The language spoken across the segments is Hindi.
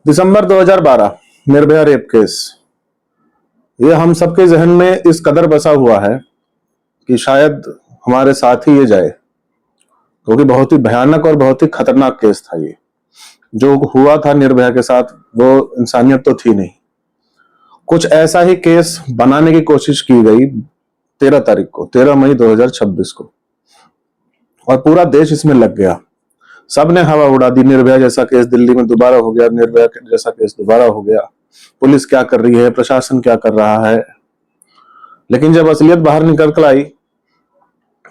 दिसंबर 2012 निर्भया रेप केस, ये हम सबके जहन में इस कदर बसा हुआ है कि शायद हमारे साथ ही ये जाए, क्योंकि बहुत ही भयानक और बहुत ही खतरनाक केस था। ये जो हुआ था निर्भया के साथ वो इंसानियत तो थी नहीं। कुछ ऐसा ही केस बनाने की कोशिश की गई 13 मई 2026 को, और पूरा देश इसमें लग गया। सबने हवा उड़ा दी। निर्भया जैसा केस दिल्ली में दोबारा हो गया, निर्भया जैसा केस दोबारा हो गया। पुलिस क्या कर रही है, प्रशासन क्या कर रहा है। लेकिन जब असलियत बाहर निकल कर आई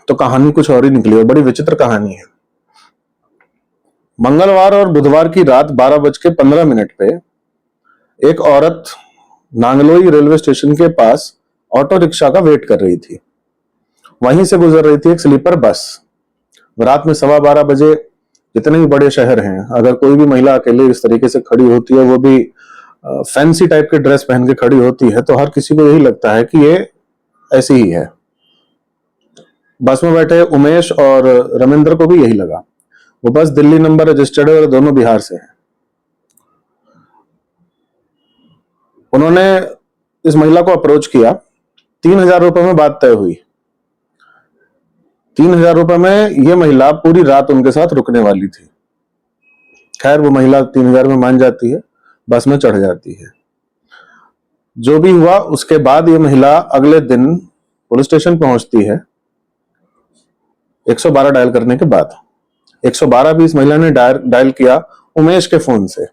तो कहानी कुछ और ही निकली, और बड़ी विचित्र कहानी है। मंगलवार और बुधवार की रात 12:15 पे एक औरत नांगलोई रेलवे स्टेशन के पास ऑटो रिक्शा का वेट कर रही थी। वहीं से गुजर रही थी एक स्लीपर बस। रात में 12:15 जितने भी बड़े शहर हैं, अगर कोई भी महिला अकेले इस तरीके से खड़ी होती है, वो भी फैंसी टाइप के ड्रेस पहन के खड़ी होती है, तो हर किसी को यही लगता है कि ये ऐसी ही है। बस में बैठे उमेश और रविंद्र को भी यही लगा। वो बस दिल्ली नंबर रजिस्टर्ड है और दोनों बिहार से हैं। उन्होंने इस महिला को अप्रोच किया। 3,000 रुपए में बात तय हुई। 3,000 रुपए में ये महिला पूरी रात उनके साथ रुकने वाली थी। खैर, वो महिला 3,000 में मान जाती है, बस में चढ़ जाती है। जो भी हुआ, उसके बाद ये महिला अगले दिन पुलिस स्टेशन पहुंचती है 112 डायल करने के बाद। 112 भी इस महिला ने डायल किया उमेश के फोन से।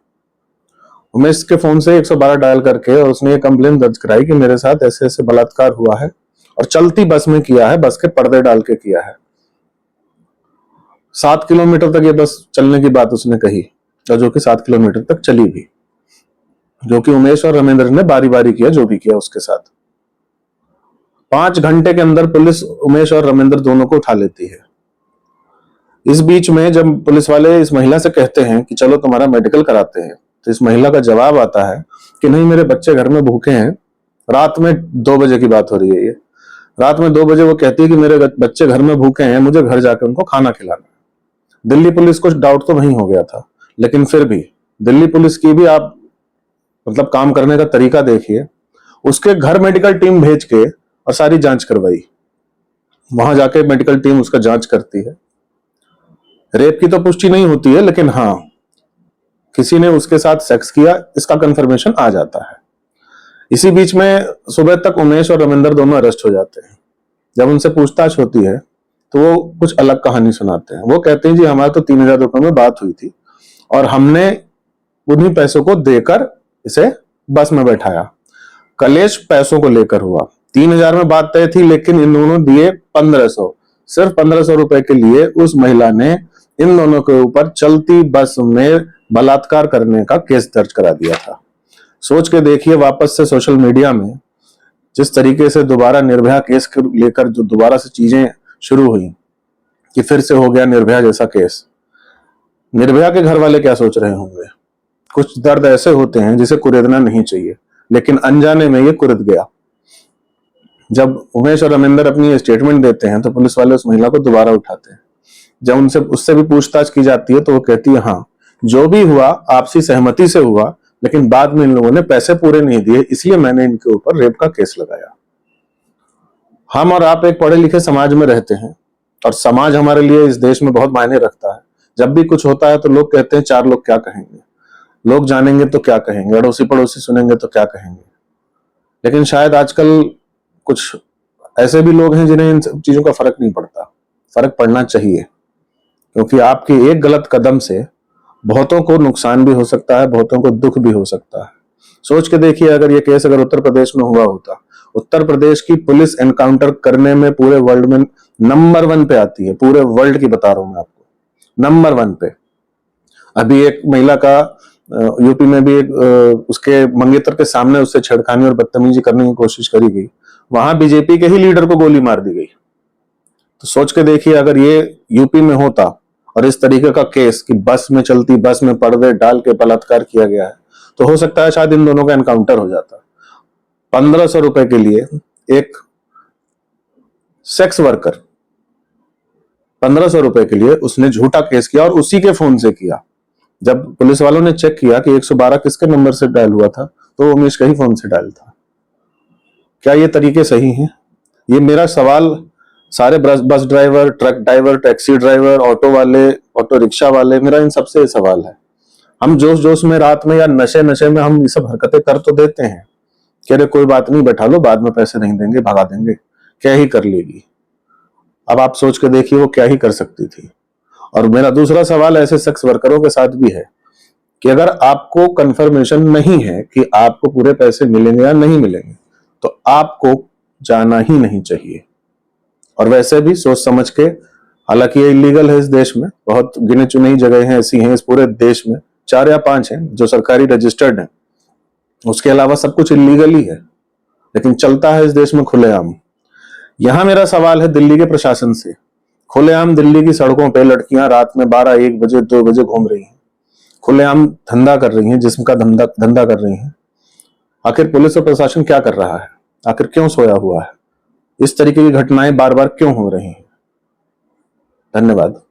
उमेश के फोन से 112 डायल करके और उसने ये कंप्लेन दर्ज कराई कि मेरे साथ ऐसे ऐसे बलात्कार हुआ है, और चलती बस में किया है, बस के पर्दे डाल के किया है। 7 किलोमीटर तक ये बस चलने की बात उसने कही, और जो कि 7 किलोमीटर तक चली भी, जो कि उमेश और रविंद्र ने बारी बारी किया, जो भी किया उसके साथ। 5 घंटे के अंदर पुलिस उमेश और रविंद्र दोनों को उठा लेती है। इस बीच में जब पुलिस वाले इस महिला से कहते हैं कि चलो तुम्हारा मेडिकल कराते हैं, तो इस महिला का जवाब आता है कि नहीं, मेरे बच्चे घर में भूखे हैं। रात में 2 बजे की बात हो रही है ये। रात में 2 बजे वो कहती है कि मेरे बच्चे घर में भूखे हैं, मुझे घर जाकर उनको खाना खिलाना है। दिल्ली पुलिस को डाउट तो नहीं हो गया था, लेकिन फिर भी दिल्ली पुलिस की भी आप मतलब काम करने का तरीका देखिए। उसके घर मेडिकल टीम भेज के और सारी जांच करवाई। वहां जाके मेडिकल टीम उसका जांच करती है। रेप की तो पुष्टि नहीं होती है, लेकिन हाँ, किसी ने उसके साथ सेक्स किया, इसका कंफर्मेशन आ जाता है। इसी बीच में सुबह तक उमेश और रविंद्र दोनों अरेस्ट हो जाते हैं। जब उनसे पूछताछ होती है तो वो कुछ अलग कहानी सुनाते हैं। वो कहते हैं जी, हमारे तो 3,000 रुपए में बात हुई थी और हमने उन्हीं पैसों को देकर इसे बस में बैठाया। कलेश पैसों को लेकर हुआ। 3,000 में बात तय थी, लेकिन इन दोनों दिए 1,500। सिर्फ 1,500 रुपए के लिए उस महिला ने इन दोनों के ऊपर चलती बस में बलात्कार करने का केस दर्ज करा दिया था। सोच के देखिए, वापस से सोशल मीडिया में जिस तरीके से दोबारा निर्भया केस को लेकर जो दोबारा से चीजें शुरू हुई कि फिर से हो गया निर्भया जैसा केस। निर्भया के घर वाले क्या सोच रहे होंगे? कुछ दर्द ऐसे होते हैं जिसे कुरेदना नहीं चाहिए, लेकिन अनजाने में ये कुरेद गया। जब उमेश और रविंद्र अपनी स्टेटमेंट देते हैं तो पुलिस वाले उस महिला को दोबारा उठाते हैं। जब उनसे उससे भी पूछताछ की जाती है तो वो कहती है, हाँ, जो भी हुआ आपसी सहमति से हुआ, लेकिन बाद में इन लोगों ने पैसे पूरे नहीं दिए, इसलिए मैंने इनके ऊपर रेप का केस लगाया। हम और आप एक पढ़े लिखे समाज में रहते हैं, और समाज हमारे लिए इस देश में बहुत मायने रखता है। जब भी कुछ होता है तो लोग कहते हैं 4 लोग क्या कहेंगे, लोग जानेंगे तो क्या कहेंगे, अड़ोसी पड़ोसी सुनेंगे तो क्या कहेंगे। लेकिन शायद आजकल कुछ ऐसे भी लोग हैं जिन्हें इन सब चीजों का फर्क नहीं पड़ता। फर्क पड़ना चाहिए, क्योंकि आपकी एक गलत कदम से बहुतों को नुकसान भी हो सकता है, बहुतों को दुख भी हो सकता है। सोच के देखिए, अगर ये केस अगर उत्तर प्रदेश में हुआ होता, उत्तर प्रदेश की पुलिस एनकाउंटर करने में पूरे वर्ल्ड में नंबर 1 पे आती है। पूरे वर्ल्ड की बता रहा हूं मैं आपको, नंबर 1 पे। अभी एक महिला का यूपी में भी उसके मंगेतर के सामने उससे छेड़खानी और बदतमीजी करने की कोशिश करी गई। वहां बीजेपी के ही लीडर को गोली मार दी गई। तो सोच के देखिए, अगर ये यूपी में होता और इस तरीके का केस कि बस में चलती बस में पर्दे डाल के बलात्कार किया गया है, तो हो सकता है शायद इन दोनों का एनकाउंटर हो जाता। 1,500 रुपए के लिए एक सेक्स वर्कर, 1,500 रुपए के लिए उसने झूठा केस किया, और उसी के फोन से किया। जब पुलिस वालों ने चेक किया कि 112 किसके नंबर से डायल हुआ था, तो उमेश का ही फोन से डायल था। क्या ये तरीके सही हैं? ये मेरा सवाल सारे bus driver, truck driver, taxi driver, auto वाले, ऑटो रिक्शा वाले, मेरा इन सबसे सवाल है। हम जोश जोश में रात में या नशे नशे में हम ये सब हरकतें कर तो देते हैं कि अरे कोई बात नहीं, बैठा लो, बाद में पैसे नहीं देंगे, भगा देंगे, क्या ही कर लेगी। अब आप सोच के देखिए वो क्या ही कर सकती थी। और मेरा दूसरा सवाल ऐसे सेक्स वर्करों के साथ भी है कि अगर आपको कंफर्मेशन नहीं है कि आपको पूरे पैसे मिलेंगे या नहीं मिलेंगे, तो आपको जाना ही नहीं चाहिए। और वैसे भी सोच समझ के, हालांकि ये इलीगल है इस देश में, बहुत गिने चुने ही जगह हैं ऐसी हैं इस पूरे देश में, 4 या 5 हैं जो सरकारी रजिस्टर्ड हैं, उसके अलावा सब कुछ इलीगल ही है, लेकिन चलता है इस देश में खुलेआम। यहां मेरा सवाल है दिल्ली के प्रशासन से। खुलेआम दिल्ली की सड़कों पे लड़कियां रात में 12, 1 बजे, 2 बजे घूम रही हैं, खुलेआम धंधा कर रही हैं, जिस्म का धंधा कर रही हैं। आखिर पुलिस और प्रशासन क्या कर रहा है? आखिर क्यों सोया हुआ है? इस तरीके की घटनाएं बार बार क्यों हो रही हैं? धन्यवाद।